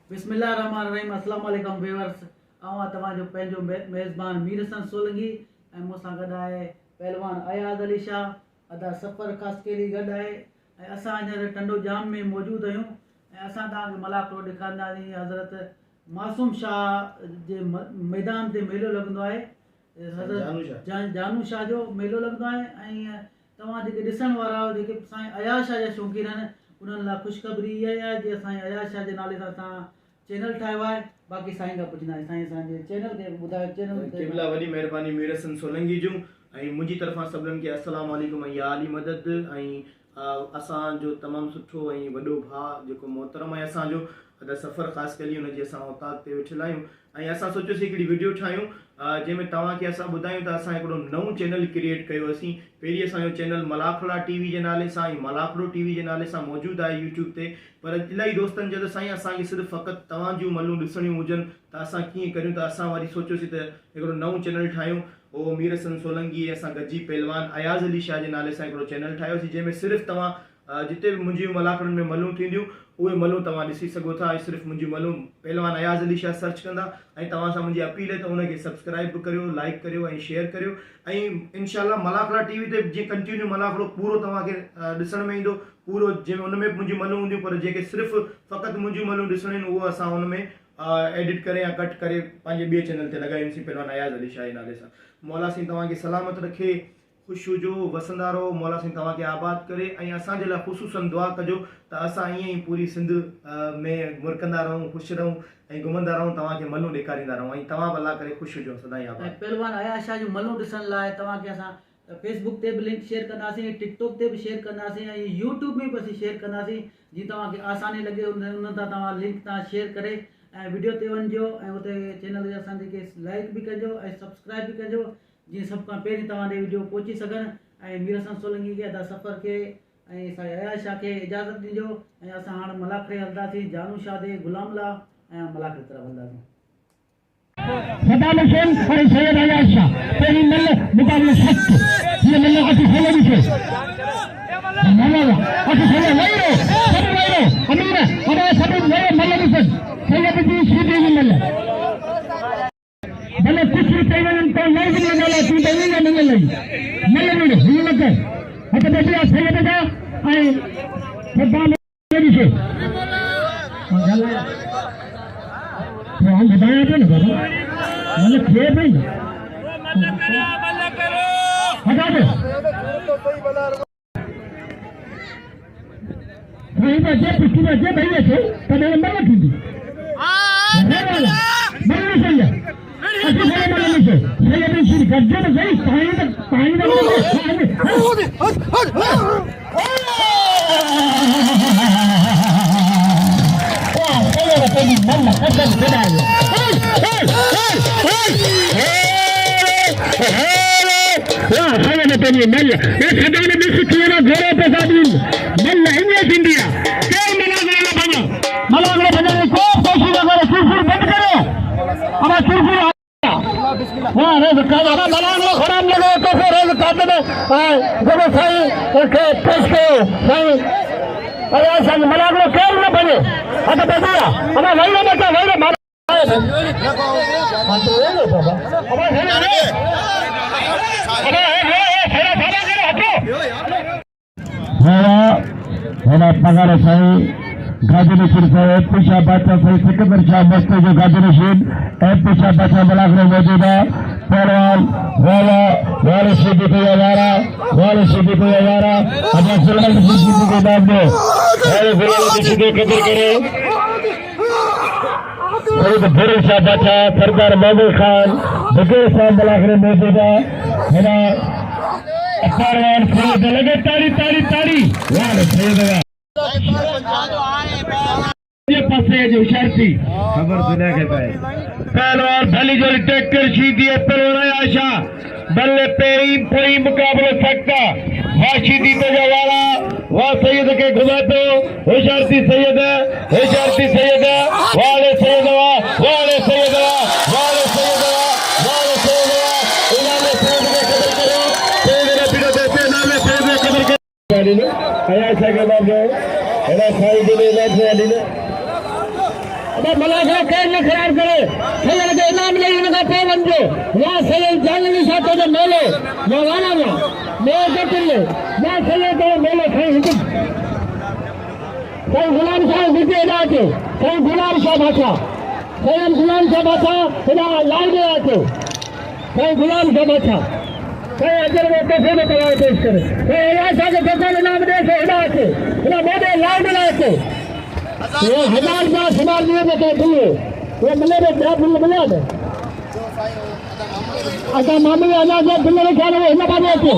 बिस्मिल्लाहिर्रहमानिर्रहीम। अस्सलाम वालेकुम व्यूअर्स। आवां तव्हांजो पंहिंजो मेज़बान मीर हसन सोलंकी ऐं मूंसां गॾु आहे पहलवान अयाज़ अली शाह, अदा सफ़र कास्केली गॾु आहे ऐं असां हींअर टंडो जाम में मौजूदु आहियूं ऐं असां तव्हांखे मलाखड़ो ॾेखारींदासीं। हज़रत मासूम शाह जे मैदान ते मेलो लॻंदो आहे, हज़रत जानू शाह जो मेलो लॻंदो आहे ऐं तव्हां जेके ॾिसण वारा जेके साईं अयाज़ शाह जा शौक़ीन आहिनि उन्हनि लाइ ख़ुशख़बरी इहा ई आहे जीअं साईं अयाज़ शाह जे नाले सां असां चैनल ठाहियो आहे। बाक़ी साईं खां पुछंदासीं, साईं असांजे चैनल खे ॿुधायो। चैनल क़िबला वॾी महिरबानी मीर हसन सोलंकी जूं ऐं मुंहिंजी तरफ़ां सभिनीनि खे अस्सलाम वालेकुम ऐं या अली मदद। ऐं असांजो तमामु सुठो ऐं वॾो भाउ जेको मोहतरम आहे असांजो अदा सफ़र ख़ासि कली हुनजी असां औकात ते वेठल आहियूं ऐं असां सोचियोसीं हिकिड़ी वीडियो ठाहियूं जंहिंमें तव्हांखे असां ॿुधायूं त असां हिकिड़ो नओं चैनल क्रिएट कयोसीं। पहिरीं असांजो चैनल मलाखड़ा टीवी जे नाले सां ऐं मलाखड़ो टीवी जे नाले सां मौजूदु आहे यूट्यूब ते, पर इलाही दोस्तनि चयो त साईं असांखे सिर्फ़ु फ़क़ति तव्हांजूं मलूं ॾिसणियूं हुजनि त असां कीअं करियूं, त असां वरी सोचियोसीं त हिकिड़ो नओं चैनल ठाहियूं। उहो मीर हसन सोलंकी असां गॾिजी पहलवान अयाज़ अली शाह जे नाले सां हिकिड़ो चैनल ठाहियोसीं जंहिंमें सिर्फ़ु तव्हां जिते बि मुंहिंजियूं मलाखड़नि में मलूं थींदियूं उहे मलूं तव्हां ॾिसी सघो था ऐं सिर्फ़ु मुंहिंजियूं मलूं पहलवान अयाज़ अली शाह सर्च कंदा ऐं तव्हां सां मुंहिंजी अपील आहे त उनखे सब्सक्राइब बि करियो, लाइक करियो ऐं शेयर करियो ऐं इंशाअल्लाह मलाखड़ा टीवी ते जीअं कंटिन्यू मलाखड़ो पूरो तव्हांखे ॾिसण में ईंदो पूरो, जंहिंमें उन में मुंहिंजियूं मलूं हूंदियूं पर जेके सिर्फ़ु फ़क़ति मुंहिंजियूं मलूं ॾिसणियूं आहिनि उहो असां उन में एडिट करे या कट करे पंहिंजे ॿिए चैनल ते लॻाईंदासीं पहलवान अयाज़ अली शाह जे नाले सां। मौला साईं तव्हांखे सलामत रखे, ख़ुशि हुजो, वसंदा रहो, मौला साईं तव्हांखे आबाद करे ऐं असांजे लाइ ख़ुसूसन दुआ कजो त असां ईअं ई पूरी सिंध में मुरकंदा रहूं, ख़ुशि रहूं ऐं घुमंदा रहूं, तव्हांखे मलूं ॾेखारींदा रहूं ऐं तव्हां बि अलाह करे ख़ुशि हुजो सदाईं आबाद। पहलवान अयाज़ शाह जूं मलूं ॾिसण लाइ तव्हांखे असां फेसबुक ते बि लिंक शेयर कंदासीं, टिकटॉक ते बि शेयर कंदासीं ऐं यूट्यूब में बि असीं शेयर कंदासीं जीअं तव्हांखे आसानी लॻे उन तां तव्हां लिंक तव्हां शेयर करे ऐं वीडियो ते वञिजो ऐं उते चैनल खे असां जेके लाइक बि कजो ऐं सब्सक्राइब बि कजो जीअं सभु खां पहिरीं तव्हां ॾे वीडियो पहुची सघनि ऐं मीर हसन सोलंकी खे अदा सफ़र खे ऐं साईं अयाज़ शाह खे इजाज़त ॾिजो ऐं असां हाणे मलाखड़े हलंदासीं, जानू शाह ते गुलाम ला ऐं मलाखड़े तरफ़ हलंदासीं। सदाम हुसैन और सैयद अयाज़ शाह तेरी मल्ल मुकाबले सख्त ये मल्ल अति खोले भी थे मल्ल अति खोले वैरो सब वैरो अमीर हमारे सभी वैरो मल्ल भी सैयद जी सीधी मल्ल भले कुछ भी चाहिए तो नहीं भी मिलेगा तू देंगे नहीं मिलेगी मल्ल भी नहीं लगे हट बेटिया सैयद का आई सदाम भी थे हम बताया था ना बाबा मतलब खेल नहीं हटा दे वहीं पर जे पिछली बार जे भाई ऐसे तब नंबर मत दी नहीं सही है अच्छी सही मतलब नहीं सही है भी शुरू कर दे सही पानी मलागलो केर न बने हट बदिया हमें वही बचा वही मार पगार साईं गाजी नशीन साहब पीछा बादशाह साईं सिकंदर शाह मस्ते जो गाजी नशीन पीछा बादशाह मलाखड़े मौजूद है। पहलवान वाले सीधी को यारा अपना फिलहाल सीधी के नाम में सीधे कदर करे भूरी शाह बादशाह सरदार महमूद खान बगैर शाह मलाखड़े मौजूद है। पहलवान खरीद लगे ताड़ी ताड़ी ताड़ी वाले खरीद ये पसे जो शर्ती खबर सुना के पहलवान भली जो टेक कर सीधी है पहलवान आशा बल्ले पेरी कोई मुकाबला सकता वहाँ सीधी तो जवाला वहाँ सैयद के घुमा तो होशियारती सैयद वाले सैयद वाले सैयद अयाज़ शाह के बाद है ना साईं के लिए अबे मलाखा केर न ख़राब करे सही के इनाम ले उनका पावन जो या सही जानली साथो जो मेले मैं वाला मैं जटिल मैं सही के मेले सही सही गुलाम शाह विजय राज सही गुलाम शाह भाषा सही गुलाम शाह भाषा खुदा लाल दे आते सही गुलाम शाह भाषा सही अजर में पैसे में कराए पेश करे सही ऐसा के दुकान नाम दे से हिदा आते खुदा मोदे लाल दे आते ये 1000 का समाज में के दिए ये मिले में क्या बिल मिला है अच्छा मामले आना जो बिल में क्या है ना बात है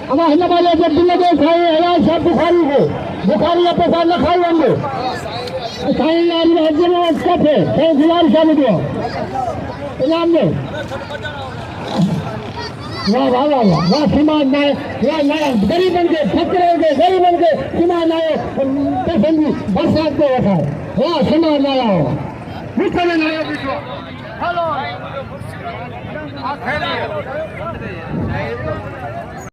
अब हम बात है बिल में खाए है सब बुखारी पे साल न खाई होंगे साईं लाल अजर में इसका थे सही गुलाम शाह ने दिया इनाम में वाह वाह वाह वाह समाज नाय वाह नया गरीब बन के फकरे हो गए गरीब बन के समाज नाय पसंद बरसात को रखा वाह समाज नाया हो मुझे नाया हेलो